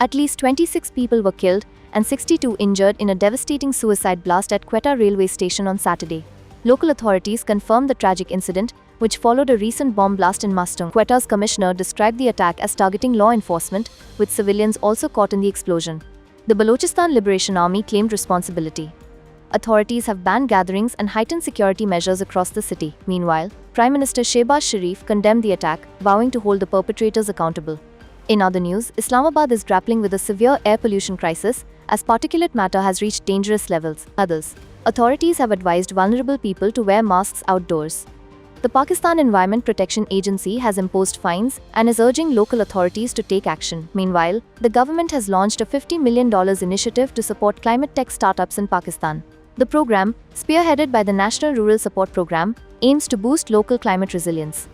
At least 26 people were killed and 62 injured in a devastating suicide blast at Quetta railway station on Saturday. Local authorities confirmed the tragic incident, which followed a recent bomb blast in Mastung. Quetta's commissioner described the attack as targeting law enforcement, with civilians also caught in the explosion. The Balochistan Liberation Army claimed responsibility. Authorities have banned gatherings and heightened security measures across the city. Meanwhile, Prime Minister Shehbaz Sharif condemned the attack, vowing to hold the perpetrators accountable. In other news, Islamabad is grappling with a severe air pollution crisis as particulate matter has reached dangerous levels. Authorities have advised vulnerable people to wear masks outdoors. The Pakistan Environment Protection Agency has imposed fines and is urging local authorities to take action. Meanwhile, the government has launched a $50 million initiative to support climate tech startups in Pakistan. The program, spearheaded by the National Rural Support Program, aims to boost local climate resilience.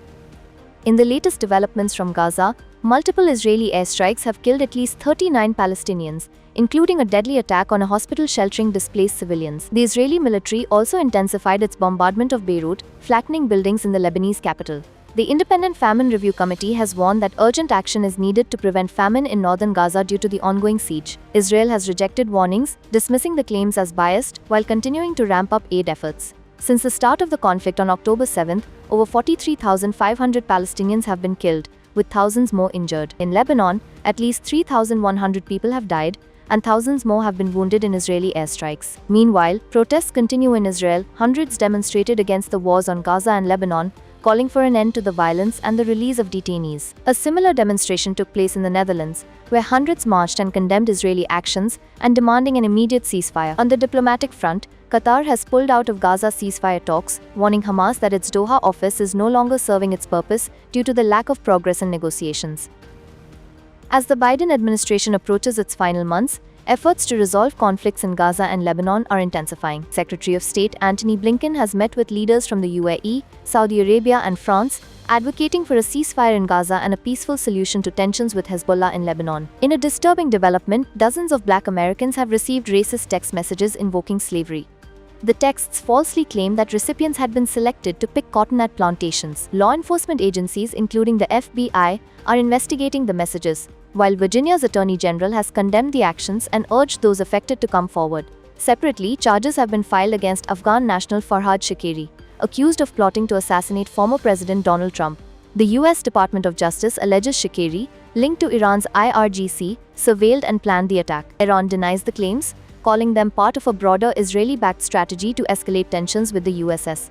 In the latest developments from Gaza, multiple Israeli airstrikes have killed at least 39 Palestinians, including a deadly attack on a hospital sheltering displaced civilians. The Israeli military also intensified its bombardment of Beirut, flattening buildings in the Lebanese capital. The Independent Famine Review Committee has warned that urgent action is needed to prevent famine in northern Gaza due to the ongoing siege. Israel has rejected warnings, dismissing the claims as biased, while continuing to ramp up aid efforts. Since the start of the conflict on October 7, over 43,500 Palestinians have been killed, with thousands more injured. In Lebanon, at least 3,100 people have died, and thousands more have been wounded in Israeli airstrikes. Meanwhile, protests continue in Israel. Hundreds demonstrated against the wars on Gaza and Lebanon, calling for an end to the violence and the release of detainees. A similar demonstration took place in the Netherlands, where hundreds marched and condemned Israeli actions and demanding an immediate ceasefire. On the diplomatic front, Qatar has pulled out of Gaza ceasefire talks, warning Hamas that its Doha office is no longer serving its purpose due to the lack of progress in negotiations. As the Biden administration approaches its final months, efforts to resolve conflicts in Gaza and Lebanon are intensifying. Secretary of State Antony Blinken has met with leaders from the UAE, Saudi Arabia and France, advocating for a ceasefire in Gaza and a peaceful solution to tensions with Hezbollah in Lebanon. In a disturbing development, dozens of Black Americans have received racist text messages invoking slavery. The texts falsely claim that recipients had been selected to pick cotton at plantations. Law enforcement agencies, including the FBI, are investigating the messages, while Virginia's Attorney General has condemned the actions and urged those affected to come forward. Separately, charges have been filed against Afghan national Farhad Shakeri, accused of plotting to assassinate former President Donald Trump. The U.S. Department of Justice alleges Shakeri, linked to Iran's IRGC, surveilled and planned the attack. Iran denies the claims, calling them part of a broader Israeli-backed strategy to escalate tensions with the USS.